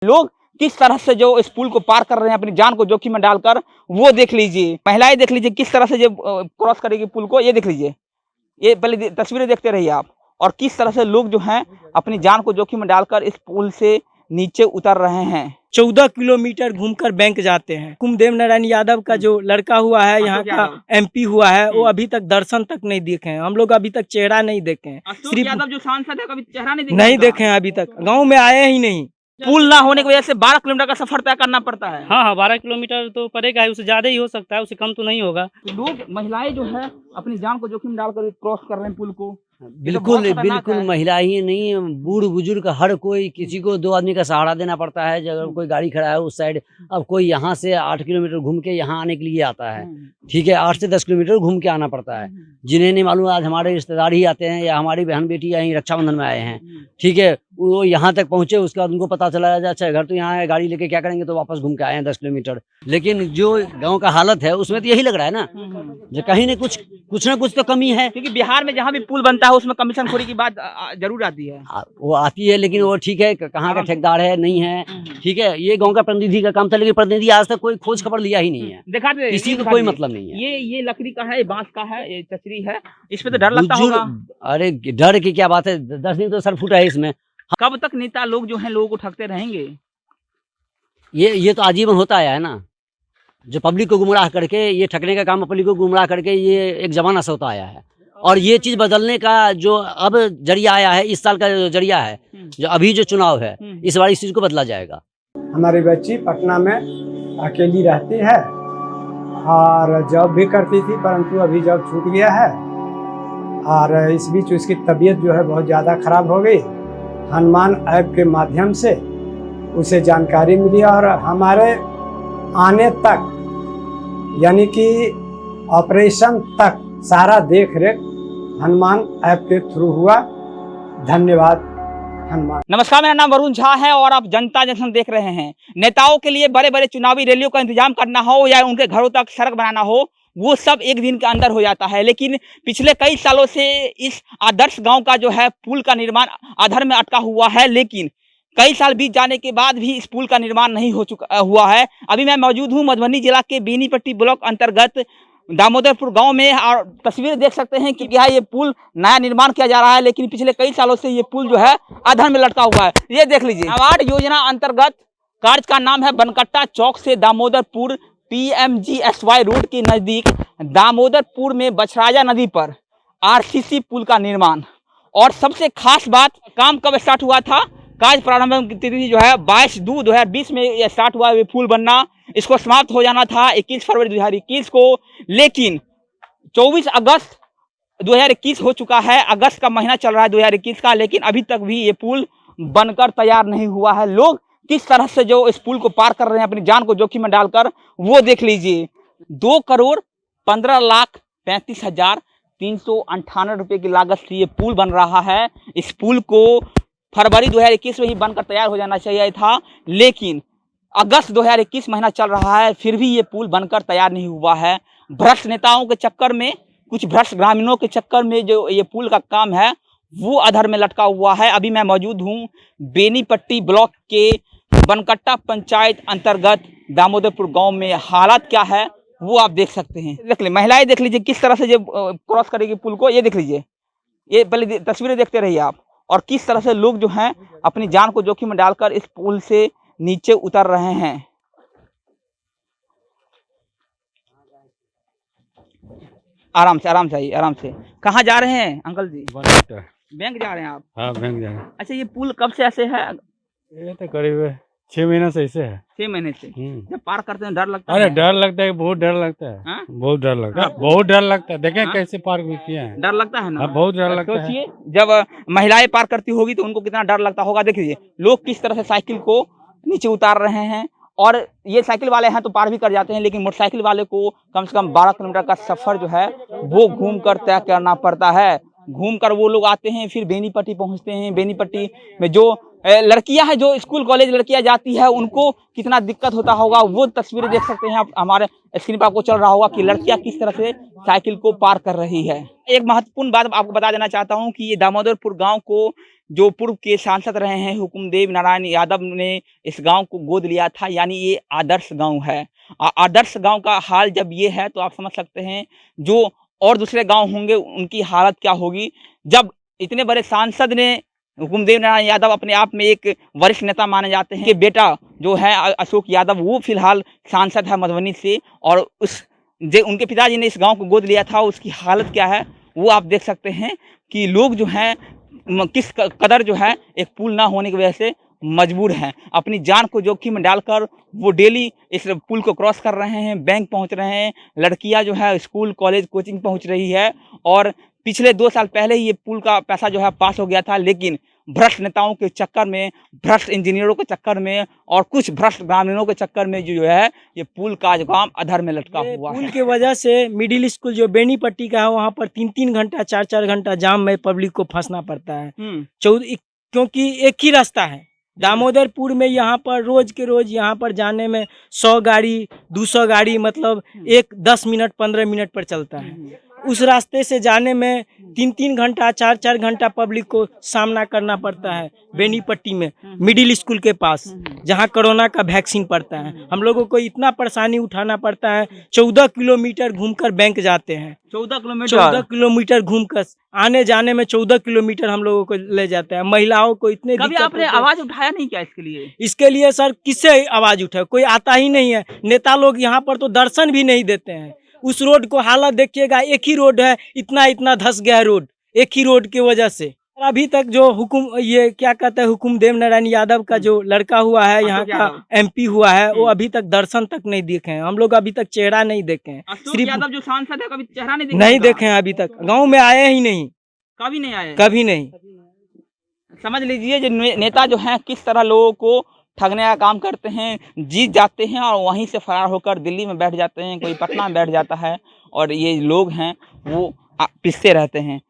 लोग किस तरह से जो इस पुल को पार कर रहे हैं अपनी जान को जोखिम में डालकर, वो देख लीजिए। महिलाएं देख लीजिए किस तरह से जो क्रॉस करेगी पुल को, ये देख लीजिए। ये पहले तस्वीरें देखते रहिए आप। और किस तरह से लोग जो हैं अपनी जान को जोखिम में डालकर इस पुल से नीचे उतर रहे हैं। 14 किलोमीटर घूमकर बैंक जाते हैं। कुमदेव नारायण यादव का जो लड़का हुआ है यहाँ का MP हुआ है, वो अभी तक दर्शन तक नहीं देखे हैं। हम लोग अभी तक चेहरा नहीं देखे हैं। सिर्फ यादव जो सांसद है कभी चेहरा नहीं देखे हैं, अभी तक गाँव में आए ही नहीं। पुल ना होने की वजह से 12 किलोमीटर का सफर तय करना पड़ता है। हाँ, 12 किलोमीटर तो पड़ेगा ही, उससे ज्यादा ही हो सकता है, उससे कम तो नहीं होगा। लोग महिलाएं जो है अपनी जान को जोखिम डालकर क्रॉस कर रहे हैं पुल को। बिल्कुल महिला ही नहीं, बूढ़ बुजुर्ग हर कोई, किसी को 2 आदमी का सहारा देना पड़ता है। अगर कोई गाड़ी खड़ा है उस साइड, अब कोई यहाँ से 8 किलोमीटर घूम के यहाँ आने के लिए आता है, ठीक है, 8 से 10 किलोमीटर घूम के आना पड़ता है। जिन्हें नहीं मालूम, आज हमारे रिश्तेदार ही आते हैं या हमारी बहन बेटी यहीं रक्षाबंधन में आए हैं, ठीक है, वो यहाँ तक पहुंचे, उसके बाद उनको पता चला अच्छा घर तो यहाँ है, गाड़ी लेके क्या करेंगे, तो वापस घूम के आए हैं 10 किलोमीटर। लेकिन जो गाँव का हालत है उसमें तो यही लग रहा है ना, जो कहीं न कुछ ना कुछ तो कमी है। क्योंकि बिहार में जहाँ भी पुल बनता है उसमें कमीशन खोरी की बात जरूर आती है। वो आती है, लेकिन वो ठीक है, कहाँ का ठेकेदार है नहीं है, ठीक है, ये गांव का प्रतिनिधि का काम था, लेकिन प्रतिनिधि आज तक कोई खोज खबर लिया ही नहीं है। दिखा दे, किसी को कोई मतलब नहीं है। ये लकड़ी का है, ये बांस का है, ये चचरी है, इसमें तो डर लगता होगा। अरे डर की क्या बात है, 10 दिन तो सर फूटा है इसमें। कब तक नेता लोग जो हैं लोगों को ठगते रहेंगे? ये तो आजीवन होता आया है ना, जो पब्लिक को गुमराह करके, ये ठगने का काम पब्लिक को गुमराह करके ये एक जमाना से होता आया है। और ये चीज बदलने का जो अब जरिया आया है, इस साल का जो जरिया है, जो अभी जो चुनाव है, इस बार इस चीज को बदला जाएगा। हमारी बच्ची पटना में अकेली रहती है और जॉब भी करती थी, परंतु अभी जॉब छूट गया है। और इस बीच उसकी तबीयत जो है बहुत ज़्यादा खराब हो गई। हनुमान ऐप के माध्यम से उसे जानकारी मिली और हमारे आने तक, यानी कि ऑपरेशन तक सारा देख रेख हनुमान ऐप के थ्रू हुआ। धन्यवाद हनुमान। नमस्कार, मेरा नाम वरुण झा है और आप जनता जंक्शन देख रहे हैं। नेताओं के लिए बड़े बड़े चुनावी रैलियों का इंतजाम करना हो या उनके घरों तक सड़क बनाना हो, वो सब एक दिन के अंदर हो जाता है। लेकिन पिछले कई सालों से इस आदर्श गांव का जो है पुल का निर्माण अधर में अटका हुआ है। लेकिन कई साल बीत जाने के बाद भी इस पुल का निर्माण नहीं हुआ है। अभी मैं मौजूद हूँ मधुबनी जिला के बेनीपट्टी ब्लॉक अंतर्गत दामोदरपुर गांव में और तस्वीर देख सकते हैं कि यहाँ ये पुल नया निर्माण किया जा रहा है। लेकिन पिछले कई सालों से ये पुल जो है अधर में लटका हुआ है। ये देख लीजिए, अवार्ड योजना अंतर्गत कार्य का नाम है बनकट्टा चौक से दामोदरपुर PMGSY रोड के नजदीक दामोदरपुर में बछराजा नदी पर RCC पुल का निर्माण। और सबसे खास बात, काम कब स्टार्ट हुआ था? कार्य प्रारंभ की तिथि जो है 22/2/2020 में यह स्टार्ट हुआ ये पुल बनना। इसको समाप्त हो जाना था 21 फरवरी 2021 को, लेकिन 24 अगस्त 2021 हो चुका है। अगस्त का महीना चल रहा है 2021 का, लेकिन अभी तक भी ये पुल बनकर तैयार नहीं हुआ है। लोग किस तरह से जो इस पुल को पार कर रहे हैं अपनी जान को जोखिम में डालकर, वो देख लीजिए। 2,15,35,398 रुपये की लागत से ये पुल बन रहा है। इस पुल को फरवरी 2021 में ही बनकर तैयार हो जाना चाहिए था, लेकिन अगस्त 2021 महीना चल रहा है, फिर भी ये पुल बनकर तैयार नहीं हुआ है। भ्रष्ट नेताओं के चक्कर में, कुछ भ्रष्ट ग्रामीणों के चक्कर में जो ये पुल का काम है वो अधर में लटका हुआ है। अभी मैं मौजूद हूँ बेनीपट्टी ब्लॉक के बनकट्टा पंचायत अंतर्गत दामोदरपुर गांव में। हालात क्या है वो आप देख सकते हैं। देख लीजिए, महिलाएं देख लीजिए किस तरह से जो क्रॉस करेगी पुल को, ये देख लीजिए। ये पहले तस्वीरें देखते रहिए आप। और किस तरह से लोग जो हैं अपनी जान को जोखिम में डालकर इस पुल से नीचे उतर रहे हैं। आराम से आइए, आराम से। कहाँ जा रहे हैं अंकल जी? बैंक जा रहे हैं आप? हाँ, बैंक जा रहे हैं। अच्छा, ये पुल कब से ऐसे है? ये तो करीब 6 महीने से ऐसे है। 6 महीने से। जब पार करते हैं डर लगता अरे है? डर लगता है, बहुत डर लगता है। हाँ? बहुत डर लगता है, बहुत डर लगता है। देखें कैसे पार भी किया है। डर लगता है ना? बहुत डर लगता है। सोचिए, जब महिलाएं पार करती होगी तो उनको कितना डर लगता होगा। देखिए लोग किस तरह से साइकिल को नीचे उतार रहे हैं। और ये साइकिल वाले हैं तो पार भी कर जाते हैं, लेकिन मोटरसाइकिल वाले को कम से कम 12 किलोमीटर का सफर जो है वो घूम कर तय करना पड़ता है। घूम कर वो लोग आते हैं, फिर बेनीपट्टी पहुंचते हैं। बेनीपट्टी में जो लड़कियां हैं जो स्कूल कॉलेज लड़कियां जाती है उनको कितना दिक्कत होता होगा, वो तस्वीरें देख सकते हैं आप हमारे स्क्रीन पर आपको चल रहा होगा कि लड़कियां किस तरह से साइकिल को पार कर रही है। एक महत्वपूर्ण बात आपको बता देना चाहता हूं कि ये दामोदरपुर गांव को जो पूर्व के सांसद रहे हैं हुकुमदेव नारायण यादव ने इस गांव को गोद लिया था, यानी ये आदर्श गांव है। आदर्श गांव का हाल जब ये है तो आप समझ सकते हैं जो और दूसरे गांव होंगे उनकी हालत क्या होगी। जब इतने बड़े सांसद ने हुकुमदेव नारायण यादव अपने आप में एक वरिष्ठ नेता माने जाते हैं कि बेटा जो है अशोक यादव वो फिलहाल सांसद है मधुबनी से, और उनके पिताजी ने इस गांव को गोद लिया था, उसकी हालत क्या है वो आप देख सकते हैं कि लोग जो हैं किस कदर जो है एक पुल ना होने की वजह से मजबूर हैं, अपनी जान को जोखिम में डालकर वो डेली इस पुल को क्रॉस कर रहे हैं, बैंक पहुंच रहे हैं, लड़कियां जो है स्कूल कॉलेज कोचिंग पहुंच रही है। और पिछले 2 साल पहले ही ये पुल का पैसा जो है पास हो गया था, लेकिन भ्रष्ट नेताओं के चक्कर में, भ्रष्ट इंजीनियरों के चक्कर में और कुछ भ्रष्ट ग्रामीणों के चक्कर में जो है ये पुल का काम अधर में लटका हुआ पुल है। की वजह से मिडिल स्कूल जो बेनीपट्टी का है वहाँ पर 3-3 घंटा 4-4 घंटा जाम में पब्लिक को फंसना पड़ता है। क्योंकि एक ही रास्ता है दामोदरपुर में, यहाँ पर रोज के रोज यहाँ पर जाने में 100 गाड़ी 200 गाड़ी मतलब 10 मिनट 15 मिनट पर चलता है। उस रास्ते से जाने में 3-3 घंटा 4-4 घंटा पब्लिक को सामना करना पड़ता है बेनीपट्टी में मिडिल स्कूल के पास, जहाँ कोरोना का वैक्सीन पड़ता है। हम लोगों को इतना परेशानी उठाना पड़ता है, 14 किलोमीटर घूमकर बैंक जाते हैं। 14 किलोमीटर घूमकर आने जाने में 14 किलोमीटर हम लोगों को ले जाते हैं। महिलाओं को इतने कभी आपने आवाज उठाया नहीं क्या इसके लिए? इसके लिए सर किससे आवाज उठाए, कोई आता ही नहीं है। नेता लोग यहाँ पर तो दर्शन भी नहीं देते हैं। उस रोड को हालत देखिएगा, एक ही रोड है, इतना धस गया है रोड एक ही रोड की वजह से। अभी तक जो ये क्या कहते हैं हुकुमदेव नारायण यादव का जो लड़का हुआ है यहाँ का MP हुआ है, वो अभी तक दर्शन तक नहीं देखे हैं। हम लोग अभी तक चेहरा नहीं देखे हैं। सिर्फ यादव जो सांसद है कभी चेहरा नहीं देखे हैं, अभी तक गाँव में आए ही नहीं, कभी नहीं आए, कभी नहीं। समझ लीजिए जो नेता जो है किस तरह लोगों को ठगने का काम करते हैं, जीत जाते हैं और वहीं से फरार होकर दिल्ली में बैठ जाते हैं, कोई पटना में बैठ जाता है, और ये लोग हैं वो पिसते रहते हैं।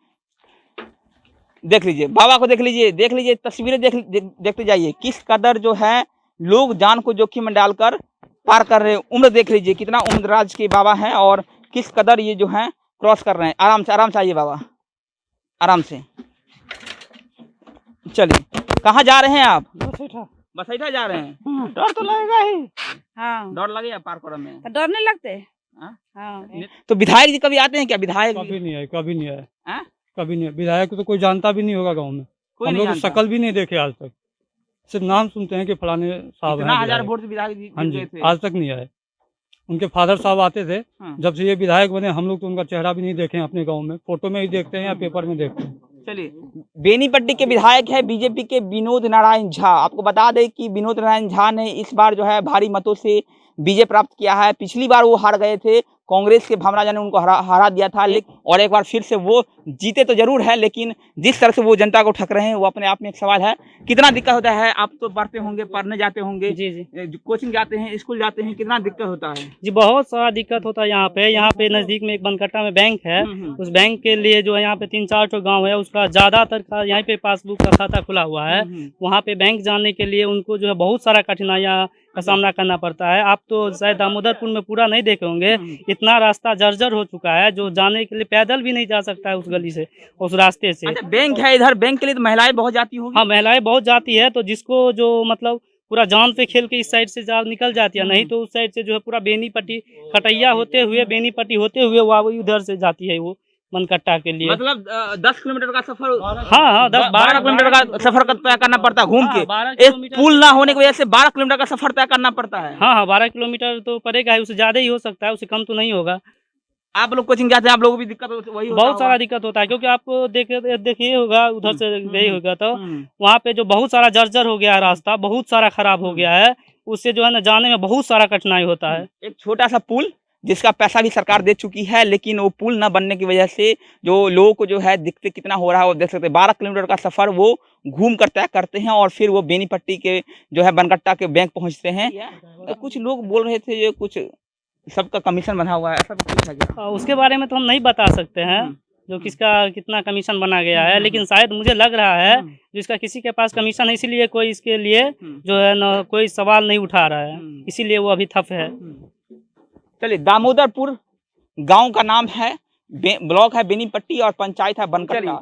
देख लीजिए बाबा को, देख लीजिए तस्वीरें देखते जाइए किस कदर जो है लोग जान को जोखिम में डालकर पार कर रहे हैं। उम्र देख लीजिए कितना उम्रदराज के बाबा हैं और किस कदर ये जो है क्रॉस कर रहे हैं। आराम से आइए बाबा, आराम से चलिए। कहाँ जा रहे हैं आप? बसैठा जा रहे हैं। डर तो लगेगा ही। हाँ, डर लगे पार करने में? तो डर नहीं लगते? हाँ? हाँ। तो विधायक जी कभी आते हैं क्या? विधायक कभी नहीं आए, कभी नहीं आए, हाँ? कभी नहीं। विधायक तो कोई जानता भी नहीं होगा गांव में, हम लोग शक्ल भी नहीं देखे आज तक, सिर्फ नाम सुनते हैं कि फलाने साहब हैं। 1000 वोट से विधायक जी हाँ जी, थे। आज तक नहीं आए। उनके फादर साहब आते थे, जब से ये विधायक बने हम लोग तो उनका चेहरा भी नहीं देखे हैं अपने गाँव में, फोटो में ही देखते हैं या पेपर में देखते हैं। चलिए, बेनीपट्टी के विधायक है बीजेपी के विनोद नारायण झा। आपको बता दें कि विनोद नारायण झा ने इस बार जो है भारी मतों से विजय प्राप्त किया है। पिछली बार वो हार गए थे, कांग्रेस के भामराजा ने उनको हरा दिया था, लेकिन और एक बार फिर से वो जीते तो जरूर है, लेकिन जिस तरह से वो जनता को ठग रहे हैं वो अपने आप में एक सवाल है। कितना दिक्कत होता है? आप तो पढ़ते होंगे, पढ़ने जाते होंगे, जी कोचिंग जाते हैं, स्कूल जाते हैं, कितना दिक्कत होता है? जी, बहुत सारा दिक्कत होता है यहाँ पे नज़दीक में एक बनकट्टा में बैंक है। उस बैंक के लिए जो है यहाँ पे 3-4 गाँव है, उसका ज़्यादातर का यहाँ पे पासबुक का खाता खुला हुआ है। वहाँ पे बैंक जाने के लिए उनको जो है बहुत सारा कठिनाइयाँ का सामना करना पड़ता है। आप तो शायद दामोदरपुर में पूरा नहीं देखे होंगे, इतना रास्ता जर्जर हो चुका है, जो जाने के लिए पैदल भी नहीं जा सकता है उस गली से, उस रास्ते से। अच्छा, बैंक है इधर, बैंक के लिए तो महिलाएं बहुत जाती होंगी। हाँ, महिलाएं बहुत जाती है, तो जिसको जो मतलब पूरा जान पे खेल के इस साइड से निकल जाती है, नहीं तो उस साइड से जो है पूरा बेनीपट्टी खटैया होते हुए बेनीपट्टी होते हुए वो उधर से जाती है वो मनकट्टा के लिए। मतलब 10 किलोमीटर का सफर, हाँ 10-12 किलोमीटर का सफर तय करना पड़ता है घूम के। 12 एक पुल ना होने की वजह से 12 किलोमीटर का सफर तय करना पड़ता है। हाँ 12 किलोमीटर तो पड़ेगा ही, उससे ज्यादा ही हो सकता है, उससे कम तो नहीं होगा। आप लोग कोचिंग जाते हैं, आप लोगों को भी दिक्कत वही होता बहुत सारा दिक्कत होता है, क्योंकि आप देखिए होगा उधर से गए होगा तो वहाँ पे जो बहुत सारा जर्जर हो गया है, रास्ता बहुत सारा खराब हो गया है, उससे जो है ना जाने में बहुत सारा कठिनाई होता है। एक छोटा सा पुल जिसका पैसा भी सरकार दे चुकी है, लेकिन वो पुल न बनने की वजह से जो लोगों को जो है दिक्कत कितना हो रहा है वो देख सकते हैं। 12 किलोमीटर का सफर वो घूम कर तय करते हैं और फिर वो बेनीपट्टी के जो है बनकट्टा के बैंक पहुंचते हैं। तो कुछ लोग बोल रहे थे ये कुछ सबका कमीशन बना हुआ है, ऐसा कुछ है क्या? उसके बारे में तो हम नहीं बता सकते हैं, जो किसका कितना कमीशन बना गया है, लेकिन शायद मुझे लग रहा है जो इसका किसी के पास कमीशन है, इसीलिए कोई इसके लिए जो है न कोई सवाल नहीं उठा रहा है, इसीलिए वो अभी ठप है। चलिए, दामोदरपुर गांव का नाम है, ब्लॉक है बेनीपट्टी और पंचायत है बनकट्टा।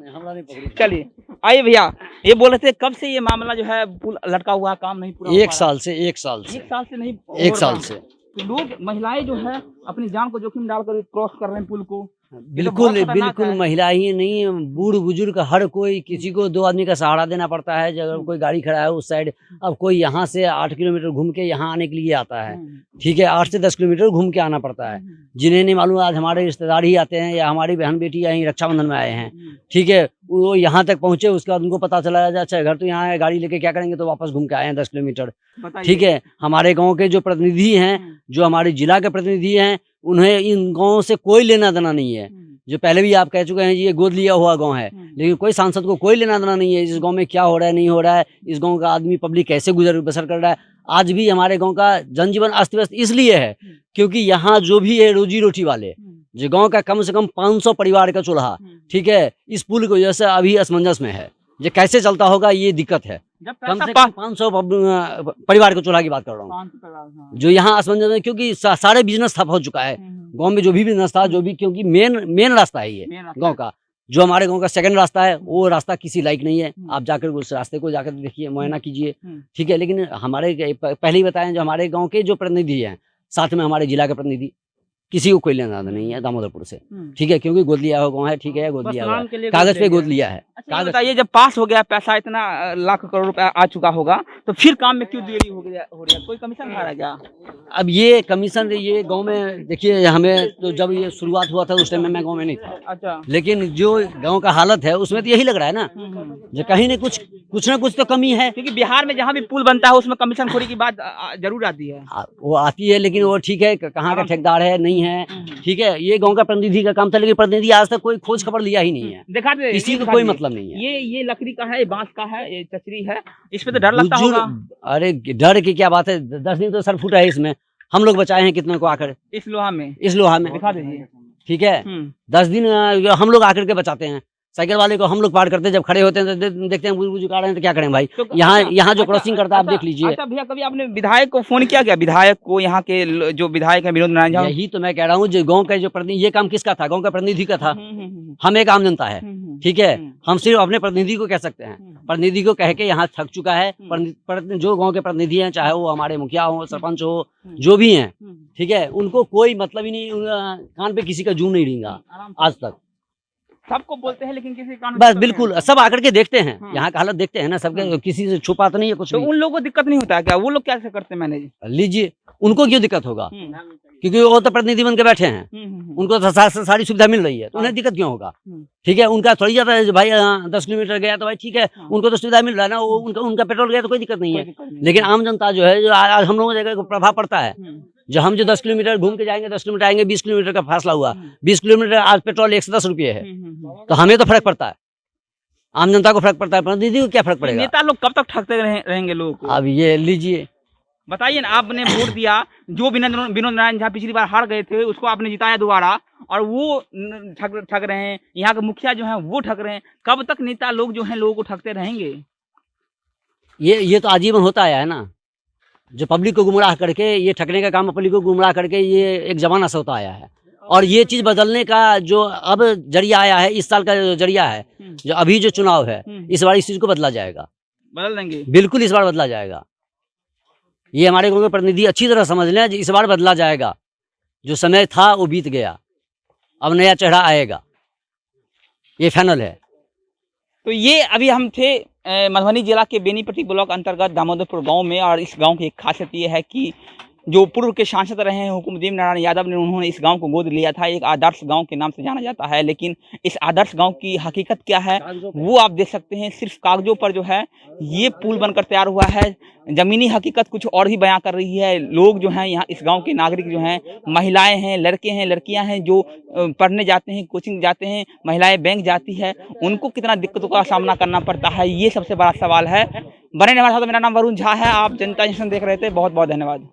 चलिए आइए भैया, ये बोल रहे थे कब से ये मामला जो है पुल लटका हुआ है, काम नहीं पूरा हो पा एक रहा है? साल से एक साल से नहीं, एक साल से तो लोग महिलाएं जो है अपनी जान को जोखिम डालकर क्रॉस कर रहे हैं पुल को। बिल्कुल बहुत खतरनाक बिल्कुल है। महिला ही नहीं, बूढ़ बुजुर्ग हर कोई, किसी को 2 आदमी का सहारा देना पड़ता है। जब कोई गाड़ी खड़ा है उस साइड, अब कोई यहाँ से 8 किलोमीटर घूम के यहाँ आने के लिए आता है, ठीक है, 8 से 10 किलोमीटर घूम के आना पड़ता है। जिन्हें नहीं मालूम, आज हमारे रिश्तेदार ही आते हैं या हमारी बहन बेटी यहीं रक्षाबंधन में आए हैं, ठीक है, वो यहाँ तक पहुंचे, उसके बाद उनको पता चला अच्छा घर तो यहाँ है, गाड़ी लेके क्या करेंगे, तो वापस घूम के आए हैं 10 किलोमीटर, ठीक है। हमारे गाँव के जो प्रतिनिधि हैं, जो हमारे जिला के प्रतिनिधि हैं, उन्हें इन गाँव से कोई लेना देना नहीं है। जो पहले भी आप कह चुके हैं, ये गोद लिया हुआ गांव है, लेकिन कोई सांसद को कोई लेना देना नहीं है इस गांव में क्या हो रहा है, नहीं हो रहा है, इस गांव का आदमी पब्लिक कैसे गुजर बसर कर रहा है। आज भी हमारे गांव का जनजीवन अस्त व्यस्त इसलिए है क्योंकि यहाँ जो भी है रोजी रोटी वाले, जो गांव का कम से कम 500 परिवार का चूल्हा, ठीक है, इस पुल की वजह से अभी असमंजस में है। ये कैसे चलता होगा, ये दिक्कत है। कम से कम 500 परिवार के चूल्हा की बात कर रहा हूँ, जो यहाँ असमंजस में, क्योंकि सारे बिजनेस ठप हो चुका है गांव में, जो भी बिजनेस था, जो भी, क्योंकि मेन रास्ता है ये गांव का। जो हमारे गांव का सेकंड रास्ता है, वो रास्ता किसी लायक नहीं है। आप जाकर उस रास्ते को जाकर देखिए, मुआयना कीजिए, ठीक है। लेकिन हमारे पहले ही बताएं, जो हमारे गाँव के जो प्रतिनिधि हैं, साथ में हमारे जिला के प्रतिनिधि, किसी को कोई लेना देना नहीं है दामोदरपुर से, ठीक है, क्योंकि गोद लिया हुआ गाँव है, ठीक है, गोद लिया हुआ है, कागज पे गोद लिया है। कागज बताइए, जब पास हो गया पैसा, इतना लाख करोड़ रुपया आ चुका होगा, तो फिर काम में क्यों देरी हो रही है? कोई कमीशन खा रहा है क्या? अब ये कमीशन, ये गांव में देखिए, हमें तो जब ये शुरुआत हुआ था उस टाइम में मैं गांव में नहीं था, अच्छा, लेकिन जो गांव का हालत है उसमें तो यही लग रहा है ना, जो कहीं न कुछ ना कुछ तो कमी है। क्योंकि बिहार में जहाँ भी पुल बनता है उसमें कमीशन खोरी की बात जरूर आती है। वो आती है, लेकिन वो ठीक है, कहाँ का ठेकेदार है, नहीं है, ठीक है। ये गांव का प्रतिनिधि का काम था, लेकिन प्रतिनिधि आज तक कोई खोज खबर लिया ही नहीं है, दिखा दे, किसी को कोई मतलब नहीं है। ये लकड़ी का है, बांस का है, ये चचरी है, इस पे तो डर लगता होगा। अरे डर की क्या बात है, 10 दिन तो सर फूटा है इसमें, हम लोग बचाए हैं कितने को आकर इस लोहा में, दिखा दीजिए, ठीक है। 10 दिन हम लोग आकर के बचाते हैं। साइकिल वाले को हम लोग पार करते हैं, जब खड़े होते हैं तो देखते हैं बुजुर्ग आ रहे हैं, तो क्या करें भाई, तो यहाँ जो क्रॉसिंग करता है आप देख लीजिए। अच्छा भैया, कभी आपने विधायक को फोन किया क्या? विधायक को, यहाँ के जो विधायक है विनोद नारायण झा? यही तो मैं कह रहा हूँ, जो गांव का जो प्रतिनिधि, ये काम किसका था? गांव का प्रतिनिधि का था। हम एक आम जनता है, ठीक है, हम सिर्फ अपने प्रतिनिधि को कह सकते हैं। प्रतिनिधि को कह के यहाँ थक चुका है। जो गाँव के प्रतिनिधि हैं, चाहे वो हमारे मुखिया हो, सरपंच हो, जो भी हैं, ठीक है, उनको कोई मतलब ही नहीं, कान पे किसी का जूं नहीं रेंगा आज तक। सबको बोलते हैं, लेकिन किसी कान बस बिल्कुल, सब आकर के देखते हैं, यहाँ का हालत देखते हैं ना, सबके, किसी से छुपा तो नहीं है कुछ। तो उन लोगों को दिक्कत नहीं होता है क्या? वो लोग कैसे करते हैं मैनेज? लीजिए, उनको क्यों दिक्कत होगा? क्योंकि वो तो प्रतिनिधि बन के बैठे हैं, उनको तो सारी सुविधा मिल रही है, तो उन्हें दिक्कत क्यों होगा? ठीक है, उनका थोड़ी जाता है भाई 10 किलोमीटर गया तो भाई ठीक है, उनको तो सुविधा मिल रहा है ना, वो उनका पेट्रोल गया तो कोई दिक्कत नहीं है। लेकिन आम जनता जो है, जो आज हम लोगों जगह को प्रभाव पड़ता है, जो 10 किलोमीटर घूम के जाएंगे, 10 किलोमीटर आएंगे, 20 किलोमीटर का फासला हुआ, 20 किलोमीटर आज पेट्रोल 110 रुपये है, तो हमें तो फर्क पड़ता है, आम जनता को फर्क पड़ता है, प्रतिनिधि को क्या फर्क पड़ेगा? नेता लोग कब तक ठगते रहेंगे लोगों को? अब ये लीजिए, बताइए ना, आपने वोट दिया, जो विनोद नारायण झा पिछली बार हार गए थे, उसको आपने जिताया दोबारा, और वो ठग रहे हैं, यहाँ के मुखिया जो हैं वो ठग रहे हैं। कब तक नेता लोग जो हैं लोगों को ठगते रहेंगे? ये तो आजीवन होता आया है ना, जो पब्लिक को गुमराह करके, ये ठगने का काम पब्लिक को गुमराह करके, ये एक जमाना से होता आया है। और ये चीज बदलने का जो अब जरिया आया है, इस साल का जो जरिया है, जो अभी जो चुनाव है, इस बार इस चीज को बदला जाएगा, बदल देंगे, बिल्कुल इस बार बदला जाएगा। ये हमारे गाँव के प्रतिनिधि अच्छी तरह समझ लें, इस बार बदला जाएगा। जो समय था वो बीत गया, अब नया चेहरा आएगा, ये फाइनल है। तो ये अभी हम थे मधुबनी जिला के बेनीपट्टी ब्लॉक अंतर्गत दामोदरपुर गांव में, और इस गांव की एक खासियत ये है कि जो पूर्व के सांसद रहे हैं हुकुमदेव नारायण यादव ने, उन्होंने इस गांव को गोद लिया था। एक आदर्श गांव के नाम से जाना जाता है, लेकिन इस आदर्श गांव की हकीकत क्या है वो आप देख सकते हैं। सिर्फ कागजों पर जो है ये पुल बनकर तैयार हुआ है, ज़मीनी हकीकत कुछ और ही बयां कर रही है। लोग जो हैं यहाँ, इस गांव के नागरिक जो हैं, महिलाएं हैं, लड़के हैं, लड़कियां हैं, जो पढ़ने जाते हैं, कोचिंग जाते हैं, महिलाएं बैंक जाती है, उनको कितना दिक्कतों का सामना करना पड़ता है, ये सबसे बड़ा सवाल है। बने हमारे साथ, मेरा नाम वरुण झा है, आप जनता जंक्शन देख रहे थे। बहुत बहुत धन्यवाद।